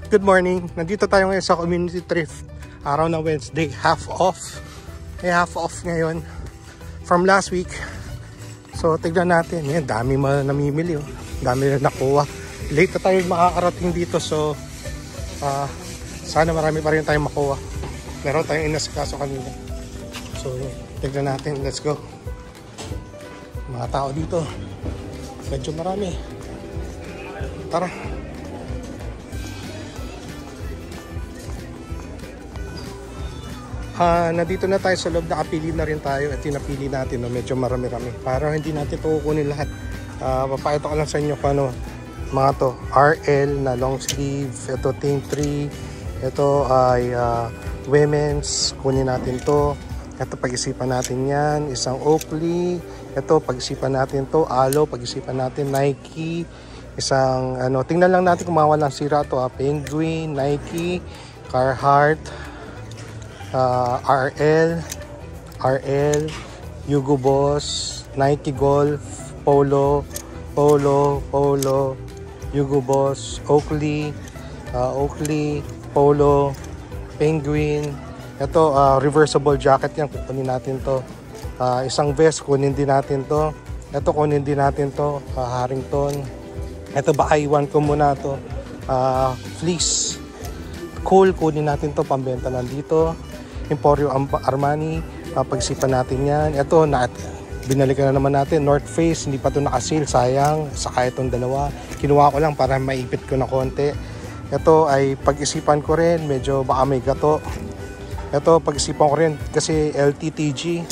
Good morning. Nandito tayo ngayon sa community thrift. Araw ng Wednesday, half off. May half off ngayon from last week. So tignan natin. Yan, dami namimili. Oh. Dami na nakuha. Late na tayo makakarating dito. So sana marami pa rin tayong makuha. Meron tayong inasikaso kanina. So tignan natin. Let's go. Mga tao dito. Medyo marami. Tara. Nandito na tayo sa loob, nakapili na rin tayo at tinapili natin, no? Medyo marami-rami para hindi natin ito kukunin lahat. Papakita ko lang sa inyo kung ano mga to. RL na long sleeve, ito Team 3, ito ay women's, kunin natin to. Ito pag-isipan natin yan, isang Oakley, ito pag-isipan natin to, Alo, pag-isipan natin Nike, isang ano, tingnan lang natin kung mawalang sira to, Penguin, Nike, Carhartt, RL, Hugo Boss, Nike Golf, Polo, Hugo Boss, Oakley, Polo, Penguin. Ito reversible jacket yan, kukunin natin to. Isang vest, kunin din natin to. Ito kunin din natin to, Harrington. Ito baka iwan ko muna to, fleece. Cool, kunin natin to, pambenta lang dito. Emporio Armani, pag-isipan natin yan. Ito, binalikan na naman natin. North Face, hindi pa ito naka-sale, sayang. Saka itong dalawa. Kinuha ko lang para maipit ko na konti. Ito ay pag-isipan ko rin, medyo baka may gato. Ito, pag-isipan ko rin kasi LTTG,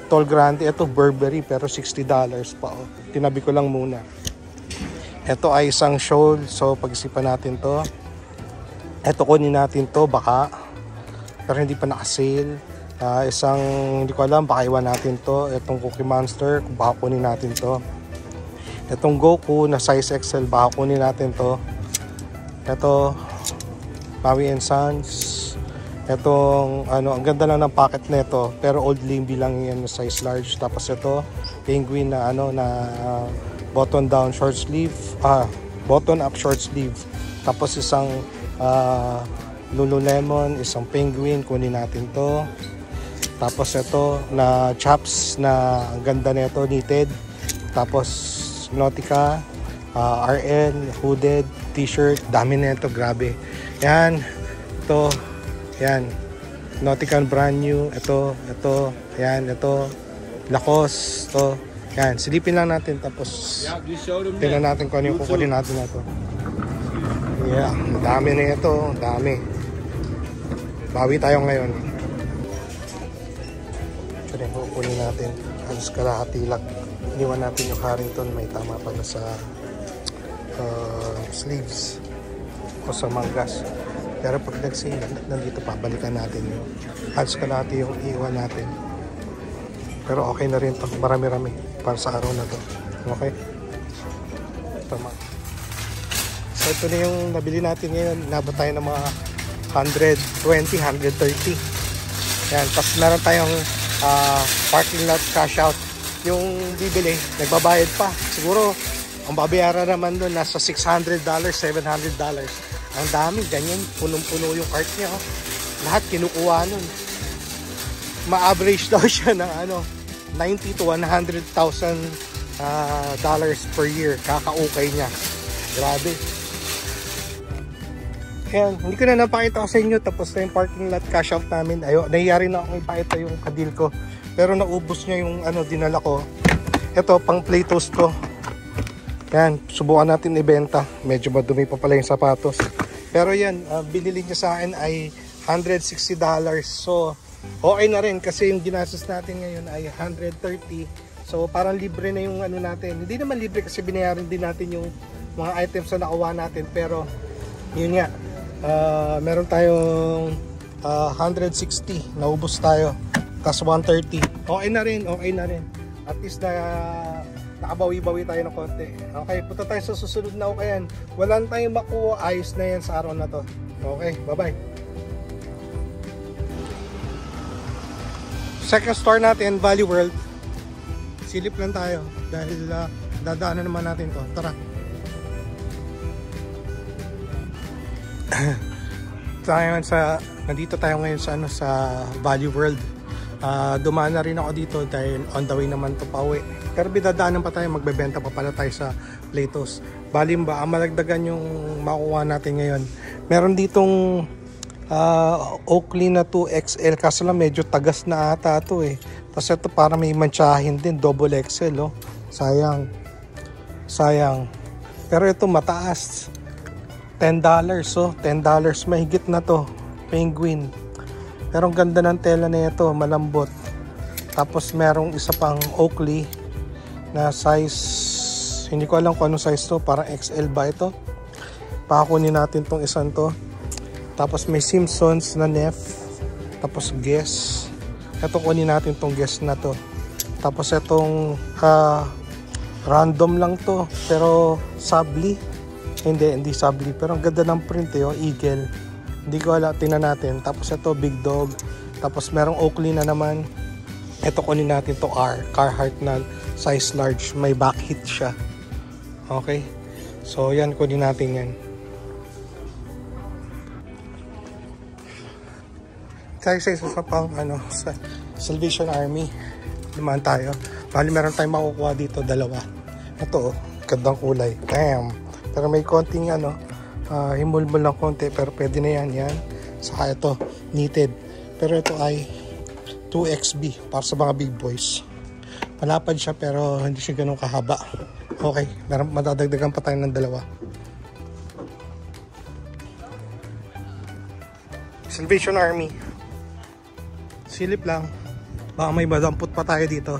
Tall Grande. Ito, Burberry, pero $60 pa. Oh. Tinabi ko lang muna. Ito ay isang shawl, so pag-isipan natin to. Ito, kunin natin to, baka. Pero hindi pa naka-sale. Isang, hindi ko alam, baka iwan natin to. Itong Cookie Monster, baka kunin natin to. Itong Goku na size XL, baka kunin natin to. Ito, Maui & Sons. Itong, ano, ang ganda lang ng packet nito. Pero Old Limby lang yan na size large. Tapos ito, Penguin na, ano, na button down short sleeve. Button up short sleeve. Tapos isang, Lululemon, isang Penguin, kunin natin to. Tapos ito na chaps na ang ganda nito, knitted. Tapos Nautica, RN, hooded, t-shirt, dami nito, grabe. Yan, ito, yan. Nautica brand new, ito, yan, ito. Lacoste, ito. Yan, silipin lang natin tapos tingnan natin kung ano yung kukunin natin na to. Yeah, dami na ito, dami. Bawi tayo ngayon. Ito rin kukunin natin. Halos kalahati lang. Iniwan natin yung Harrington. May tama pala sa sleeves o sa manggas. Pero pag nag-sale, nandito pa, balikan natin yun. Halos kalahati yung iwan natin. Pero okay na rin ito. Marami-rami para sa araw na to. Okay? Tama. So ito na yung nabili natin ngayon. Inabot tayo ng mga 120, 130. Yan. Tapos meron tayong parking lot cash out. Yung bibili, nagbabayad pa. Siguro, ang babayaran naman doon nasa $600, $700. Ang dami, ganyan. Punong-puno yung cart niya. Oh. Lahat kinukuha nun. Ma-average daw siya ng ano, 90 to 100,000 dollars per year. Kaka-okay niya. Grabe. Ayan, hindi ko na napakita ko sa inyo. Tapos na yung parking lot cash out namin. Ayo, nangyayari na akong ipakita yung kadil ko. Pero naubos niya yung ano, dinala ko. Ito, pang play toast ko. Ayan, subukan natin ibenta. Medyo madumi pa pala yung sapatos. Pero yan, binili niya sa akin ay $160. So, okay na rin kasi yung ginastos natin ngayon ay $130. So, parang libre na yung ano natin. Hindi naman libre kasi binayaran din natin yung mga items na nakuha natin. Pero, yun nga. Meron tayong 160, naubos tayo, tas 130, okay na rin. At least na nakabawi-bawi tayo ng konti. Okay, punta tayo sa susunod na ukayan. Walang tayong makuha, ayos na yan sa araw na to. Okay, bye bye. Second store natin, Valley World. Silip lang tayo dahil dadaanan naman natin to. Tara. Nandito tayo ngayon sa sa Value World. Dumaan na rin ako dito dahil on the way naman to pauwi. Pero bidadaanan pa tayo, magbebenta pa pala tayo sa Platos. Balimba, ang malagdagan yung makukuha natin ngayon. Meron ditong Oakley na 2XL, kaso lang medyo tagas na ata ito eh. Tapos ito para may mantsahin din, double XL oh. Sayang. Pero ito mataas. $10 oh, $10 mahigit na to. Penguin. Pero ang ganda ng tela na ito, malambot. Tapos merong isa pang Oakley na size, hindi ko alam kung anong size to, parang XL ba ito. Pakunin natin tong isang to. Tapos may Simpsons na Neff. Tapos Guess. Ito kunin natin tong Guess na to. Tapos itong random lang to, pero Sabli. Hindi Sabli, pero ang ganda ng print eh, oh, Eagle. Hindi ko alam, tingnan natin. Tapos ito Big Dog. Tapos merong Oakley na naman. Ito kunin natin to Carhartt na size large, may back hit siya. Okay, so yan kunin natin yan. Tayo sa isa pang sa Salvation Army naman tayo. Bali meron tayong makukuha dito, dalawa. Ito oh, gandang kulay. Damn. Pero may konting himulmul ng konti, pero pwede na yan. Saka ito knitted, pero ito ay 2XB para sa mga big boys. Malapad siya pero hindi siya ganun kahaba. Okay, madadagdagan pa tayo ng dalawa. Salvation Army, silip lang, baka may madampot pa tayo dito.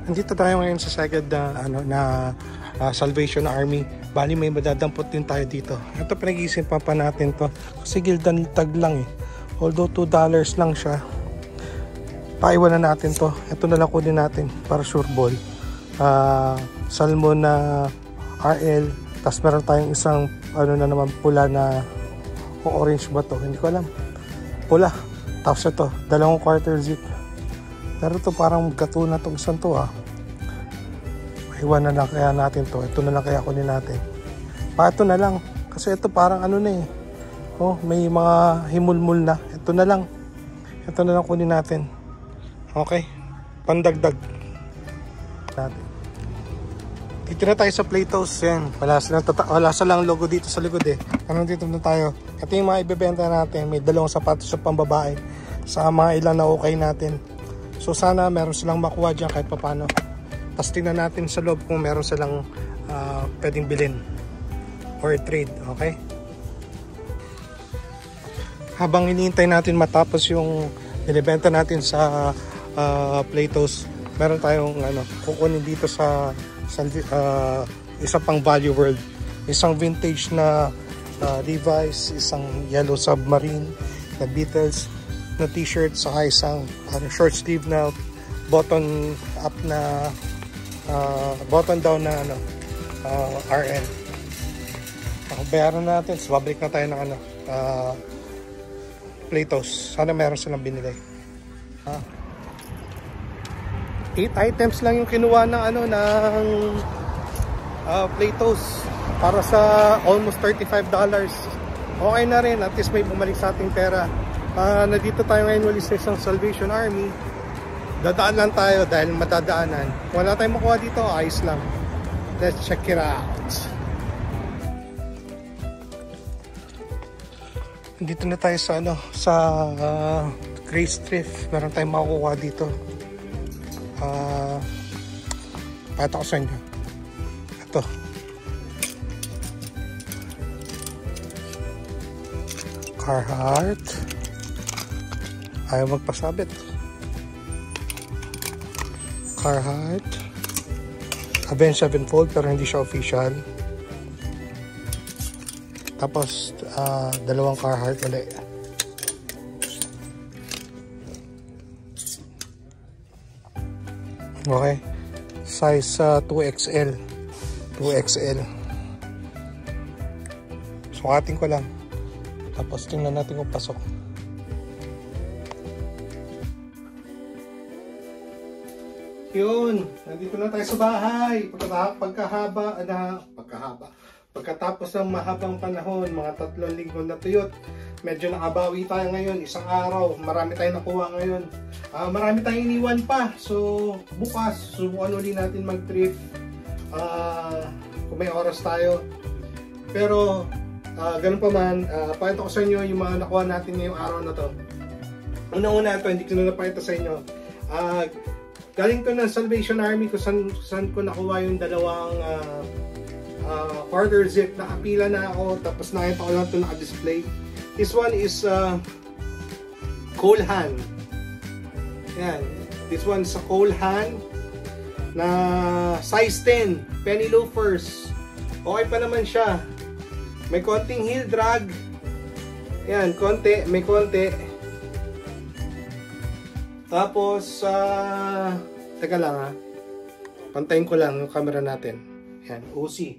Nandito tayo ngayon sa second Salvation Army. Bali may madadampot din tayo dito. Ito pinag-iisipan pa natin to kasi gildan tag lang eh. Although $2 lang siya, paiwan na natin to. Ito na lang kunin natin para sure ball. Salmon na RL. Tapos meron tayong isang na naman pula na orange ba to, hindi ko alam, pula. Tapos ito 2 quarter zip, pero ito parang gato na itong isang to iwan na lang kaya natin to. Ito na lang kaya kunin natin. Ito na lang kasi ito parang na eh, oh, may mga himulmul na. Ito na lang kunin natin. Okay, pandagdag natin. Dito na tayo sa Platos. Yan, wala silang logo dito sa likod eh. Dito na tayo. Ito yung mga ibebenta natin. May dalawang sapatos sa pambabae sa mga ilan na okay natin. So sana meron silang makuha dyan kahit papano. Tapos tingnan natin sa loob kung meron silang pwedeng bilhin or trade. Okay, habang hinihintay natin matapos yung binibenta natin sa Platos, meron tayong kukunin dito sa isa pang Value World. Isang vintage na Levi's, isang yellow submarine na Beatles na t-shirt, saka isang short sleeve na button up na button down na RN. Bayaran natin, so babalik na tayo ng Platos. Sana meron silang binili. 8 items lang yung kinuha ng Platos para sa almost $35. Okay na rin, at least may bumalik sa ating pera. Nandito tayo ngayon ulit sa isang Salvation Army. Dadaan lang tayo dahil matadaanan. Wala tayong makuha dito, ayos lang. Let's check it out. Dito na tayo sa sa Grace Thrift. Meron tayong makukuha dito. Pakita ko sa inyo. Ito. Carhartt. Ayaw magpasabit. Carhartt. Avenge 7-fold pero hindi siya official. Tapos dalawang Carhartt ulit. Okay, size 2XL. Sukatin ko lang, tapos tingnan natin kung pasok. Yun, nandito na tayo sa bahay. Pagkatapos ng mahabang panahon, mga 3 linggo na tuyot, medyo nakabawi tayo ngayon, isang araw. Marami tayong nakuha ngayon. Marami tayong iniwan pa. So, bukas, subukan ulit natin mag-trip. Kung may oras tayo. Pero, ganun pa man, pakita ko sa inyo yung mga nakuha natin ngayong araw na to. Una-una ito, hindi ko na napakita sa inyo. Galing to ng Salvation Army kung saan ko nakuha yung dalawang quarter zip. Nakapila na ako, tapos nakita ko lang ito naka-display. This one is Cole Haan. Yan. This one is a Cole Haan na size 10, penny loafers. Okay pa naman siya. May konting heel drag. Yan, may konti. Tapos, teka lang pantayin ko lang yung camera natin. Yan, OC.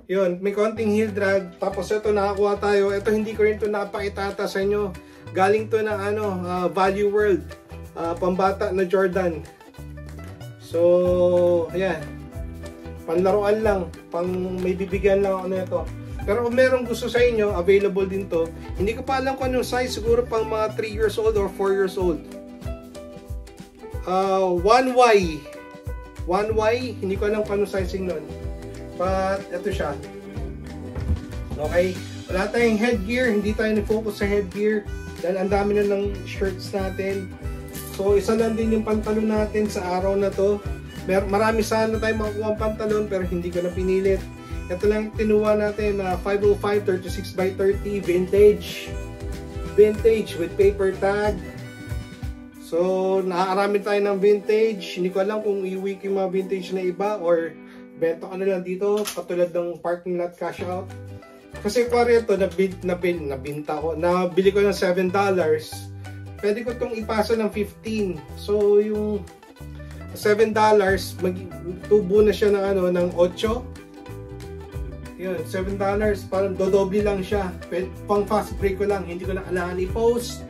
Yun, may konting heel drag. Tapos ito, nakakuha tayo. Ito, hindi ko rin ito napakitata sa inyo. Galing to ng Value World. Pambata na Jordan. So, ayan. Panlaruan lang. Pang may bibigyan lang ako nito. Pero kung merong gusto sa inyo, available din to. Hindi ko pa alam kung anong size. Siguro pang mga 3 years old or 4 years old. 1Y, hindi ko alam kung anong sizing nun. But, ito siya. Okay, wala tayong headgear, hindi tayo nag-focus sa headgear. Dahil ang dami na ng shirts natin. So, isa lang din yung pantalon natin sa araw na to. Marami sana tayong makukuha ang pantalon, pero hindi ko na pinilit. Ito lang tinuwa natin na 505 36x30 vintage with paper tag. So, nakakarami tayo ng vintage. Hindi ko alam kung iuwi ko yung mga vintage na iba or benta ko na lang dito, katulad ng parking lot cash out. Kasi pare ito, nabinta ko. Nabili ko ng $7. Pwede ko itong ipasa ng 15. So, yung $7, tubo na siya ng, ng 8. Yun, $7. Parang dodoble lang siya. Pang fast break ko lang. Hindi ko na kailangan i-post.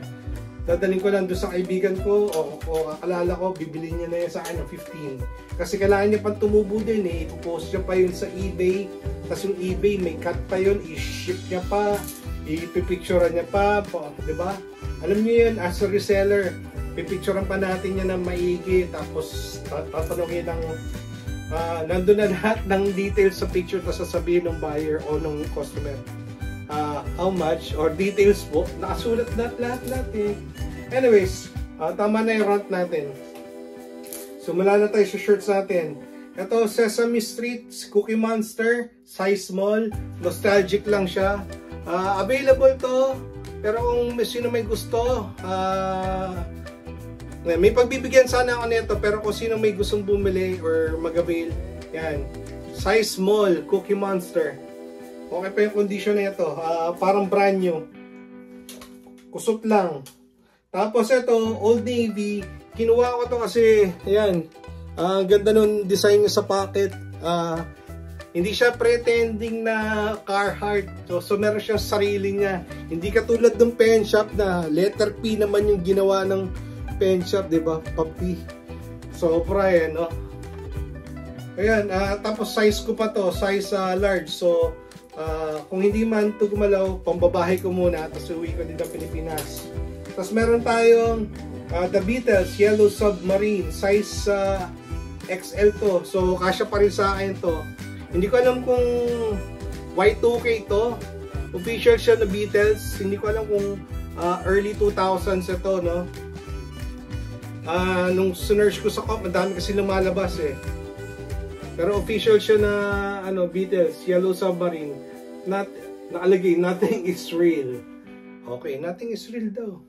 Dadaling ko lang doon sa kaibigan ko o akalala ko, bibili niya na yan sa akin ng 15. Kasi kailangan niya pang tumubo din eh. Ipopost niya pa yun sa eBay. Tapos yung eBay may cut pa yun, i-ship niya pa, ipipicturean niya pa, diba? Alam niyo yun, as a reseller, pipicturean pa natin yan ng maigi. Tapos tatanungin ng, nandun na lahat ng details sa picture, tapos sasabihin ng buyer o ng customer. How much or details po, nakasulat lahat eh. Anyways, tama na yung rant natin. So mula na tayo sa shirts natin. Ito, Sesame Street Cookie Monster, size small, nostalgic lang siya. Available to, pero kung sino may gusto, may pagbibigyan sana ako nito, pero kung sino may gustong bumili or mag-avail, yan, size small, Cookie Monster. Okay pa yung condition na ito. Parang brand new. Kusot lang. Tapos ito, Old Navy. Kinuha ko to kasi, ayan, ganda nung design niya sa pocket. Hindi siya pretending na Carhartt. So meron siyang sarili niya. Hindi katulad ng pen shop na letter P naman yung ginawa ng pen shop, diba? Papi. Sobra yan, no? Ayan, tapos size ko pa to. Size large. So, kung hindi man ito gumalaw, pambabahay ko muna, tapos uwi ko din ng Pilipinas. Tapos meron tayong The Beatles Yellow Submarine, size XL to. So kasya pa rin sa akin to. Hindi ko alam kung Y2K to. Official siya na Beatles. Hindi ko alam kung early 2000s ito, no? Nung sinerge ko sa comp, madami kasi lumalabas eh. Pero official siya na Beatles Yellow Submarine. Nakalagay, nothing is real. Okay, nothing is real daw.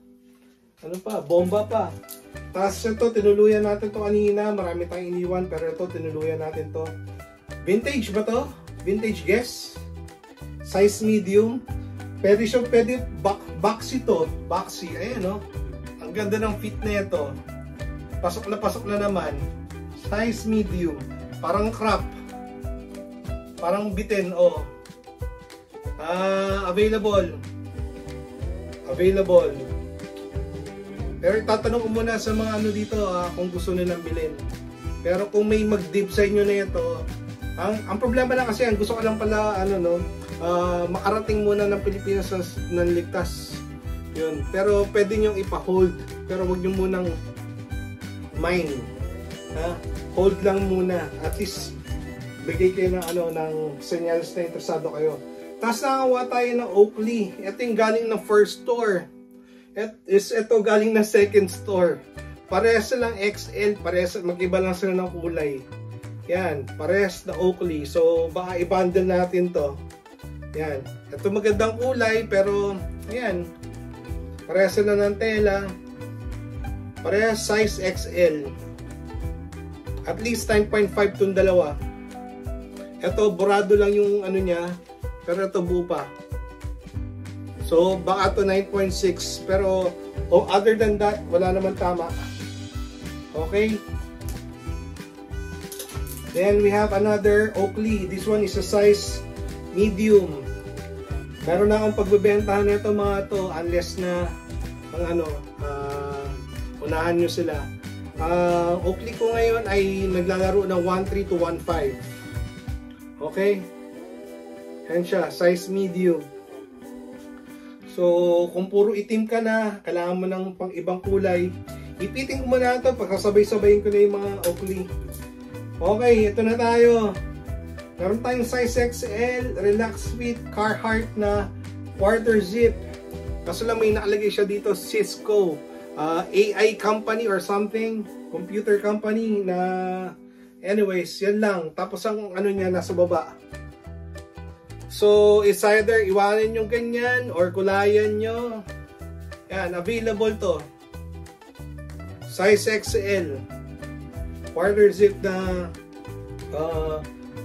Ano pa? Bomba pa. Tapos ito, tinuluyan natin to kanina. Marami tayong iniwan, pero ito, tinuluyan natin to. Vintage ba to? Vintage guess? Size medium. Pwede siya, boxy to. Boxy, ayan no? Ang ganda ng fit na ito. Pasok na naman. Size medium. Parang crop. Parang bitin, oh. Available. Pero tatanong ko muna sa mga dito kung gusto nilang bilhin. Pero kung may mag-dip sa inyo na ito, ang problema lang kasi, ang gusto ko lang pala, makarating muna ng Pilipinas ng ligtas. Yun. Pero pwede nyo ipa-hold. Pero wag nyo munang mine. Hold lang muna. At least, bigay kayo ng senyales na interesado kayo. Tapos nakakuha tayo ng Oakley. Ito yung galing ng first store. Ito galing ng second store. Parehas lang XL. Parehas, mag-iba lang sila ng kulay. Yan. Parehas na Oakley. So, baka i-bundle natin to. Yan. Ito magandang kulay. Pero, yan. Parehas sila ng tela. Parehas size XL. At least 9.5 itong dalawa. Ito, burado lang yung niya. Pero ito buo pa. So, baka ito 9.6. Pero, other than that, wala naman tama. Okay. Then, we have another Oakley. This one is a size medium. Meron na akong pagbebentahan nito mga to. Unless na, unahan nyo sila. Oakley ko ngayon ay naglalaro ng 1.3 to 1.5. Okay. Yan siya, size medium. So, kung puro itim ka na, kailangan mo ng pang ibang kulay, ipitin ko muna ito, pagkasabay-sabayin ko na yung mga Oakley. Okay, ito na tayo. Meron tayong size XL, Relax Fit, Carhartt na quarter zip. Kaso lang may nakalagay siya dito, Cisco. AI company or something, computer company na, anyways, yan lang. Tapos ang niya, nasa baba. So, it's either iwanan nyo ganyan or kulayan nyo. Yan, available to. Size XL. Quarter zip na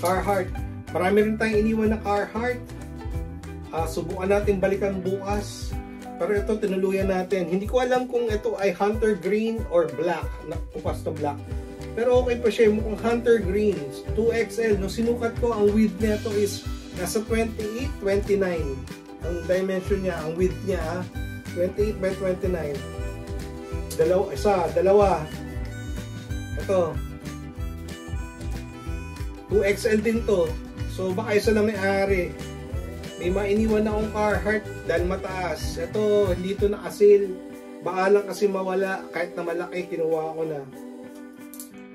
Carhartt. Marami rin tayong iniwan na Carhartt. Subukan natin balikan bukas. Pero ito, tinuluyan natin. Hindi ko alam kung ito ay hunter green or black. Nakupas na black. Pero okay pa siya. Mukhang hunter green. 2XL. Nung sinukat ko, ang width niya ito is nasa 28, 29 ang dimension niya, ang width niya 28 by 29. Dalawa. Ito 2XL din to. So baka isa lang may-ari. May mainiwan na akong Carhartt dahil mataas. Ito, hindi ito nakasil. Baka lang kasi mawala. Kahit na malaki, kinuha ko na.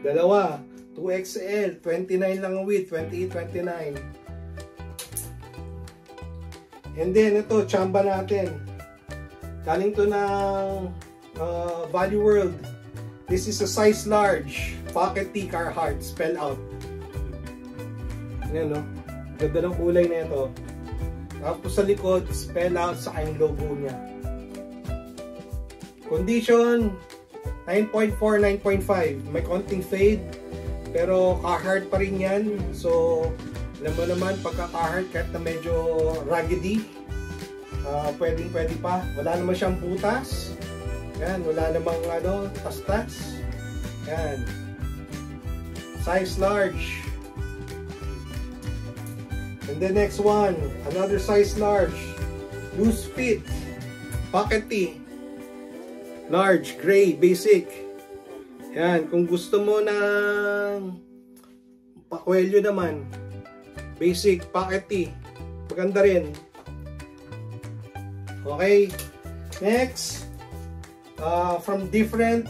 Dalawa 2XL, 29 lang ang width, 28, 29. And then, ito, chamba natin. Galing to ng Value World. This is a size large. Pocket T Carhartt, spell out. Ayan, no? Ganda ng kulay na ito. Tapos sa likod, spell out sa kayong logo niya. Condition, 9.4, 9.5. May konting fade. Pero Carhartt pa rin yan. So, alam mo naman, pagka Carhartt, kahit na medyo raggedy, pwede pa. Wala naman siyang butas. Yan, wala namang tas-tas. Yan. Size large. And the next one, another size large. Loose fit. Pocket tee. Large, gray, basic. Yan, kung gusto mo ng pakwelyo naman, basic, pocket tee. Maganda rin. Okay. Next. From different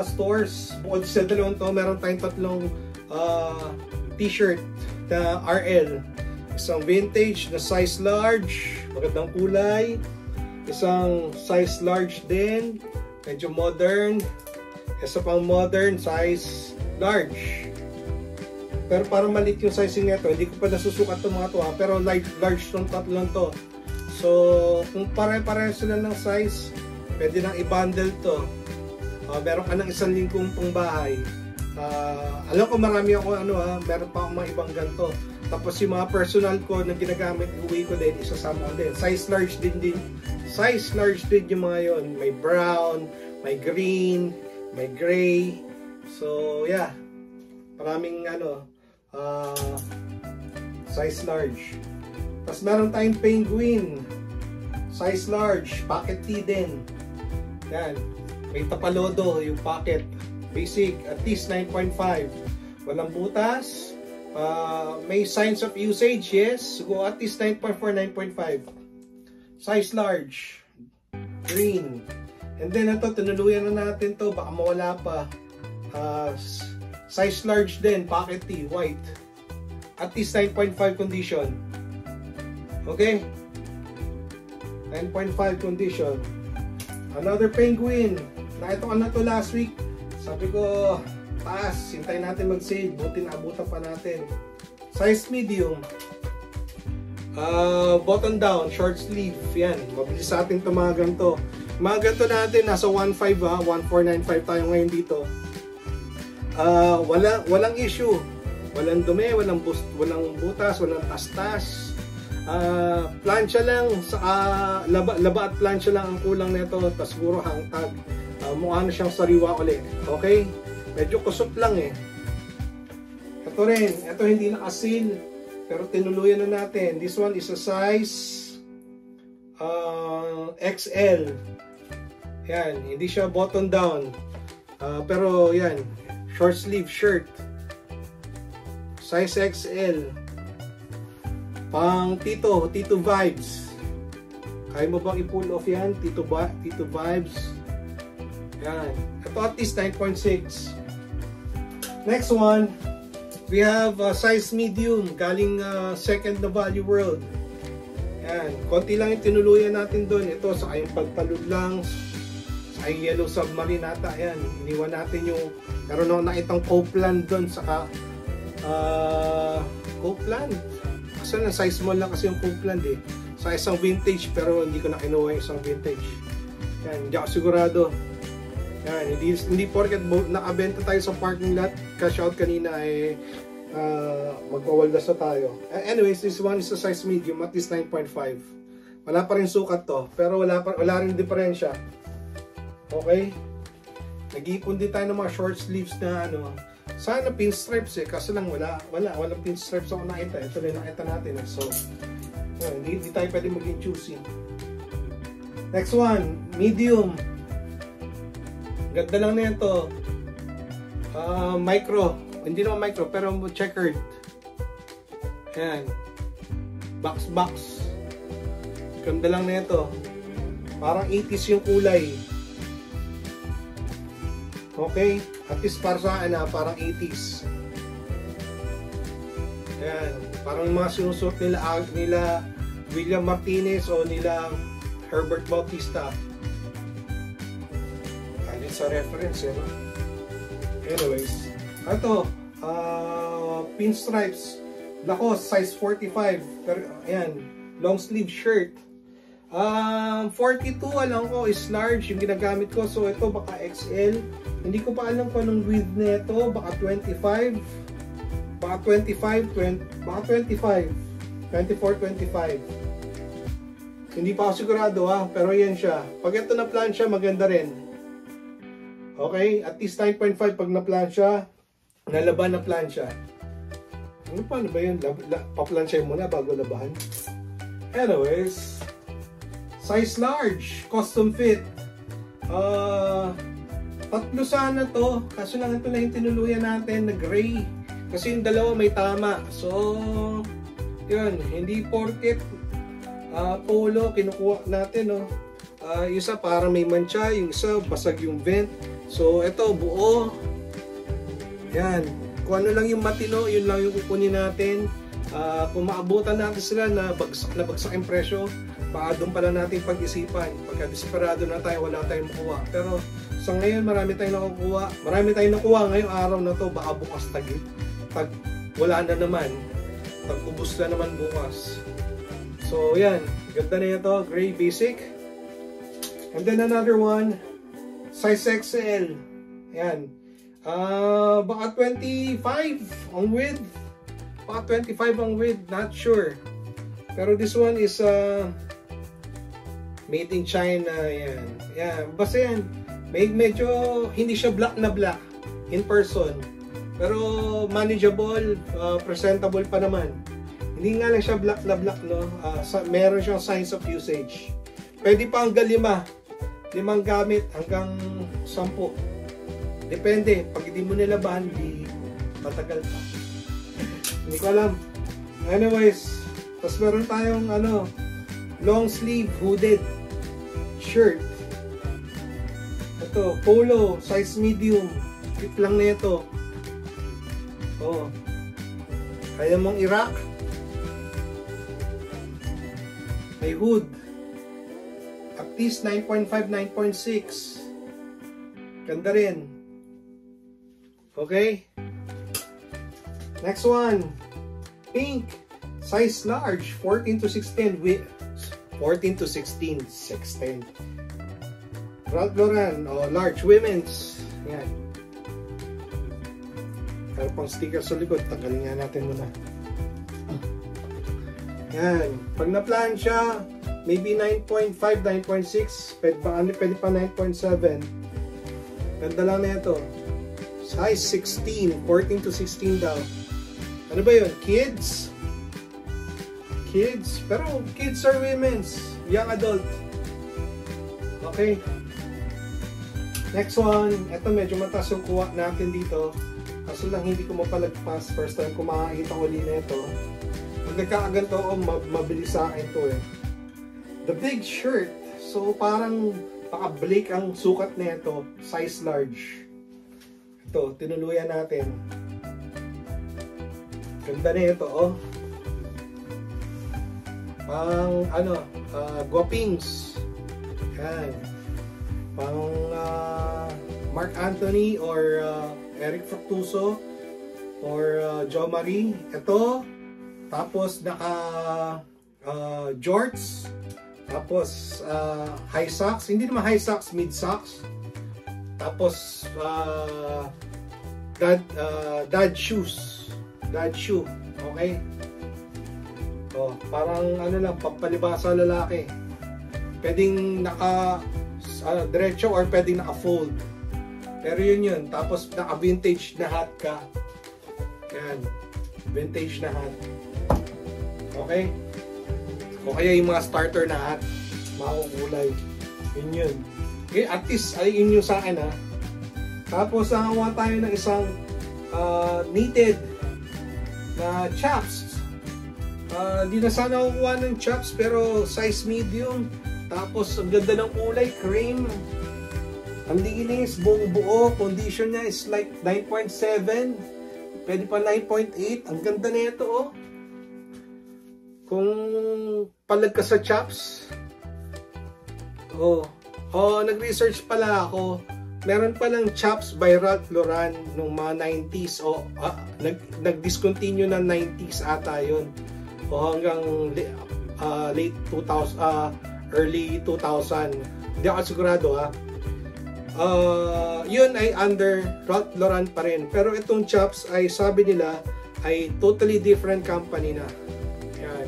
stores. Bukod sa dalawang to, meron tayong tatlong t-shirt na RL. Isang vintage na size large. Magandang kulay. Isang size large din. Medyo modern. Isa pang modern size large. Pero parang maliit yung sizing nito. Hindi ko pa nasusukat itong mga to pero large tong tatlong to. So, kung pare-pareho sila ng size, pwede nang i-bundle to. Meron ka ng isang lingkong pang bahay. Alam ko marami ako meron pa akong mga ibang ganito. Tapos yung mga personal ko na ginagamit, uwi ko din, isasama ko din. Size large din. Size large din yung mga yon. May brown, may green, may gray. So, yeah. Maraming size large. Tapos meron tayong penguin. Size large. Pocket tee din. Yan. May tapalodo yung pocket. Basic. At least 9.5. Walang butas. May signs of usage, yes. Go at least 9.4, 9.5. Size large. Green. And then ito, tinuluyan na natin to. Baka mawala pa. Size large din. Pocket tee. White. At least 9.5 condition. Okay? 9.5 condition. Another penguin. Nakita ko na to last week. Sabi ko, taas. Hintayin natin mag-save. Buti naabutan pa natin. Size medium. Button down. Short sleeve. Yan. Mabilis sa ating tumagan to. Mga ganito natin. Nasa 1.5 ha. 1.495 tayo ngayon dito. Walang issue. Walang dumi. Walang butas. Walang tastas. Plancha lang. Laba at plancha lang ang kulang nito. Tas siguro hangtag. Mukha na siyang sariwa ulit. Okay? Medyo kusot lang eh. Ito rin. Ito hindi nakasil. Pero tinuluyan na natin. This one is a size XL. Yan. Hindi siya button down. Pero yan. Short sleeve shirt. Size XL. Pang Tito vibes. Kaya mo bang i-pull off yan? Tito vibes. Yan. Ito at least 9.6. Next one, we have size medium. Galing second na Value World. Yan. Konti lang yung tinuluyan natin doon. Ito sa kayong pagtalud lang. Sa kayong Yellow Submarine nata. Yan. Iniwan natin yung meron ako nakitang Copeland doon. Saka Copeland. Kasi na size small lang kasi yung Copeland eh. Sa isang vintage pero hindi ko na kinuha yung isang vintage. Yan, hindi ako sigurado. Yan, hindi porket nakabenta tayo sa parking lot, cash out kanina eh magpawaldas na tayo. Anyways, this one is a size medium at least 9.5. Wala pa rin sukat to, pero wala rin diferensya. Okay? Nag-iipon din tayo ng mga short sleeves na ano. Sana pinstripes eh, kasi lang walang pinstripes ako nakita. Ito na nakita natin eh. So, hindi tayo pwede maging choosy. Next one, medium. Ganda lang na ito. Micro. Hindi naman micro, pero checkered. Ayan. Box. Ganda lang na ito. Parang 80s yung kulay. Okay? At least para sa akin parang 80s. Ayan. Parang mga sinusuot nila William Martinez o nila Herbert Bautista. Alin sa reference no? Anyways. Ito. Pinstripes. Lacoste size 45. Pero, ayan. Long sleeve shirt. 42 alam ko is large yung ginagamit ko. So ito baka XL. Hindi ko pa alam kung anong width na ito. Baka 25. Baka 25. Baka 25. 24, 25. Hindi pa ako sigurado ha. Pero yan siya. Pag ito na plansya, maganda rin. Okay? At least 9.5 pag na plansya. Nalaban na plansya. Ano paano ba yun? Pa-plansya muna bago labahan. Anyways. Size large, custom fit. Tatlo sana to. Kaso lang ito lang yung tinuluyan natin na gray. Kasi yung dalawa may tama. So, yun. Hindi porket polo kinukuha natin. No? Yung isa parang may mancha. Yung isa basag yung vent. So, ito buo. Yan. Kung ano lang yung matino, yun lang yung kukunin natin. Kung maabutan natin sila na bagsak yung presyo, baka doon pala natin pag-isipan. Pagka desperado na tayo, wala tayong makuha. Pero sa ngayon, marami tayong nakukuha. Marami tayong nakuha ngayong araw na to. Baka bukas wala na naman. Tag-ubos na naman bukas. So, yan. Ganda na ito. Gray basic. And then another one. Size XL. Yan. Baka 25 ang width. Baka 25 ang width. Not sure. Pero this one is made in China. Yan. Yan. Basta yan. Medyo hindi siya black na black in person. Pero manageable, presentable pa naman. Hindi nga lang siya black na black, no? Meron siyang signs of usage. Pwede pa hanggang 5. 5 gamit hanggang 10. Depende. Pag hindi mo nilabahan, Matagal pa. Hindi ko alam. Anyways, tapos meron tayong long sleeve hooded shirt. Ito, polo, size medium. Fit lang na ito. Oh. Kaya mong i-rock. May hood. At least 9.5, 9.6. Ganda rin. Okay. Next one. Pink. Size large. 14 to 16. 14 to 16. 16. Ralph Lauren. Oh, large. Women's. Yan. Pero pang sticker sa likod. Tanggalin nga natin muna. Yan. Pag na-plan siya, maybe 9.5, 9.6. Pwede pa 9.7. Ganda lang na ito. Size 16. 14 to 16 daw. Ano ba yun? Kids? Kids? Pero kids or women's? Young adult. Okay. Next one. Ito medyo mataas yung kuha natin dito. Kaso lang hindi ko mapalagpas. First time ko makakita uli na ito. Pag nagkakaganto ako, mabilis sa akin to eh. The big shirt. So parang paka-Blake ang sukat na ito. Size large. Ito, tinuluyan natin. Ganda na ito, oh. Pang, guwapings. Yan. Pang, Mark Anthony or Eric Fructuoso or Jo Marie. Ito. Tapos, jorts. Tapos, high socks. Hindi naman high socks, mid socks. Tapos, dad shoes. Dad shoe. Okay? Oh, parang lang, pampalibasa lalaki. Pwedeng diretso or pwedeng naka-fold. Pero yun. Tapos, naka-vintage na hat ka. Yan. Vintage na hat. Okay? O kaya yung mga starter na hat. Makukulay. Yun. Okay, at least, ay yun yung sa akin ha. Tapos, nakakuha tayo ng isang knitted na chaps. Di na sana kukuha ng chaps pero size medium. Tapos ang ganda ng kulay, cream. Ang linis, buong buo. Condition niya is like 9.7. Pwede pa 9.8. Ang ganda na ito, oh. Kung palag ka sa chaps. Nag-research pala ako. Meron palang chaps by Ralph Lauren nung mga 90s. Nag-discontinue ng 90s ata yun. O hanggang late 2000, early 2000. Hindi ako sigurado ha. Yun ay under Ralph Lauren pa rin. Pero itong chaps ay sabi nila ay totally different company na. Yan.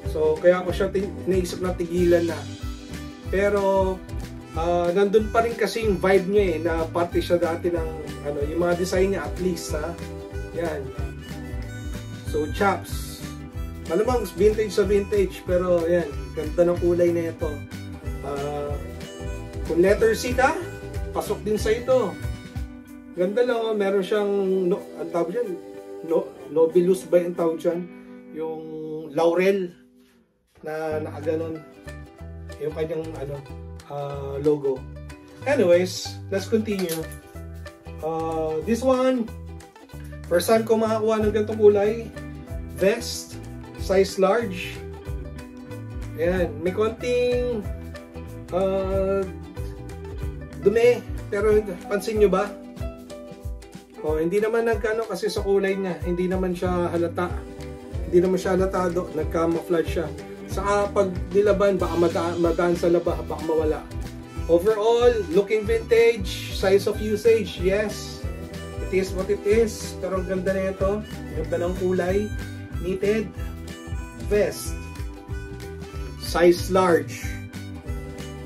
So kaya ako siya naisip na tigilan na. Pero nandun pa rin kasi yung vibe niya eh, na parte siya dati ng yung mga design niya at least ha. Yan. So chaps. Malamang vintage sa vintage pero yan, ganda ng kulay na ito. Kung letter C ka, pasok din sa ito. Ganda lang, oh. Meron siyang ang tawag dyan, Nobilus ba yung tawag dyan? Yung laurel na nakaganon yung kanyang logo. Anyways, let's continue. This one, first time ko makakuha ng ganitong kulay. Vest, size large. Ayan, may konting dumi, pero pansin nyo ba? Hindi naman kasi sa kulay niya, hindi naman siya halata. Hindi naman siya halatado, nag-camouflage siya. Saka pag nilaban, baka madaan sa laba, baka mawala. Overall, looking vintage, size of usage, yes. It is what it is. Pero ang ganda na ito. Ganda ng kulay. Knitted. Vest. Size large.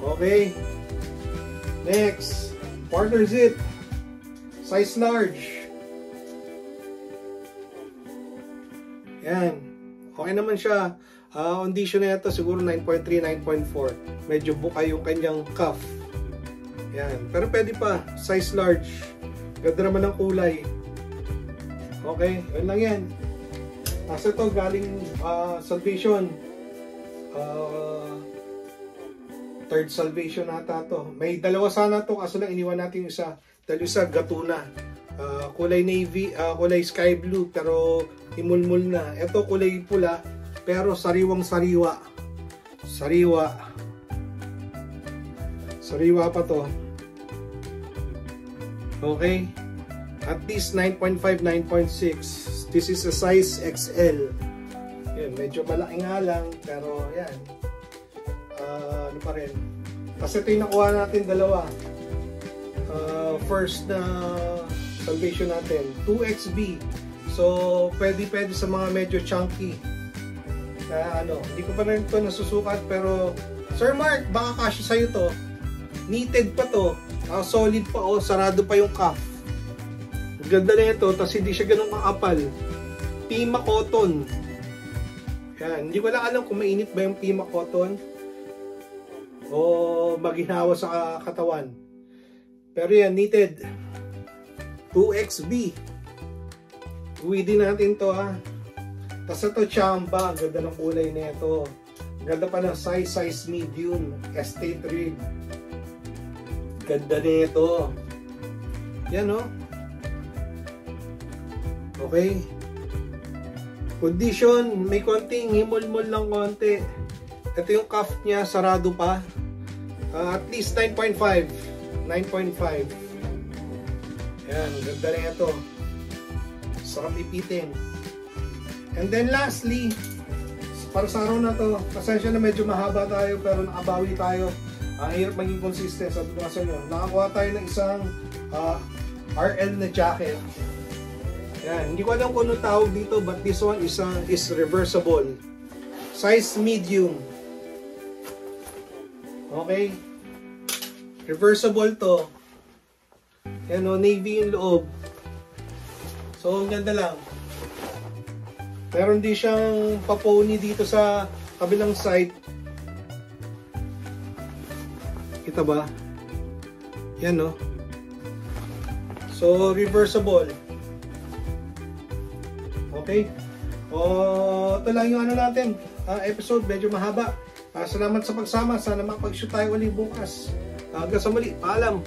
Okay. Next. Quarter zip. Size large. Yan. Okay naman siya. Condition na ito siguro 9.3, 9.4. Medyo buka yung kanyang cuff. Yan. Pero pwede pa. Size large. Ganda naman ng kulay. Okay, yun lang yan. Kasi ito galing Salvation. Third Salvation nata to. May dalawa sana to, kaso lang iniwan natin yung isa. Dahil isa Gatuna. Kulay navy, kulay sky blue, pero imulmul na. Ito kulay pula, pero sariwang sariwa. Sariwa pa to. Okay. At least 9.5, 9.6. This is a size XL. Yan, medyo malaki nga lang, pero yan. Ano pa rin. Kasi ito yung nakuha natin dalawa. First na Salvation natin, 2XB. So, pwede sa mga medyo chunky. Hindi ko pa rin ito nasusukat, pero Sir Mark, baka kasya sa'yo to. Knitted pa to. Solid pa, sarado pa yung cuff. Ganda na ito, tapos hindi siya ganun kakapal. Pima cotton. Yan, hindi ko lang alam kung mainit ba yung Pima cotton o maginawa sa katawan. Pero yan, knitted. 2XB. Uwidin natin to ha. Tapos ito, chamba. Ang ganda ng kulay na ito. Ganda pa ng size medium. Estate rib. Ganda na ito. Yan o. Okay. Condition, may konting himol-mol lang konti. Ito yung cuff niya, sarado pa. At least 9.5. 9.5. Yan, ganda na ito. Sarap ipitin. And then lastly, para sa araw na to, pasensya na medyo mahaba tayo pero nakabawi tayo. Ang hirap maging consistent. Sabi ko sa inyo, nakakuha tayo ng isang RL na jacket. Yan, hindi ko alam kung ano tawag dito, but this one is reversible. Size medium. Okay. Reversible to. Yan o, navy yung loob. So, ang ganda lang. Meron din siyang paponi dito sa kabilang side. Kita ba? Yan o. So, reversible. Okay? Ito lang yung natin. Episode, medyo mahaba. Salamat sa pagsama. Sana makapag-shoot tayo ulit bukas. Hanggang sa muli. Paalam!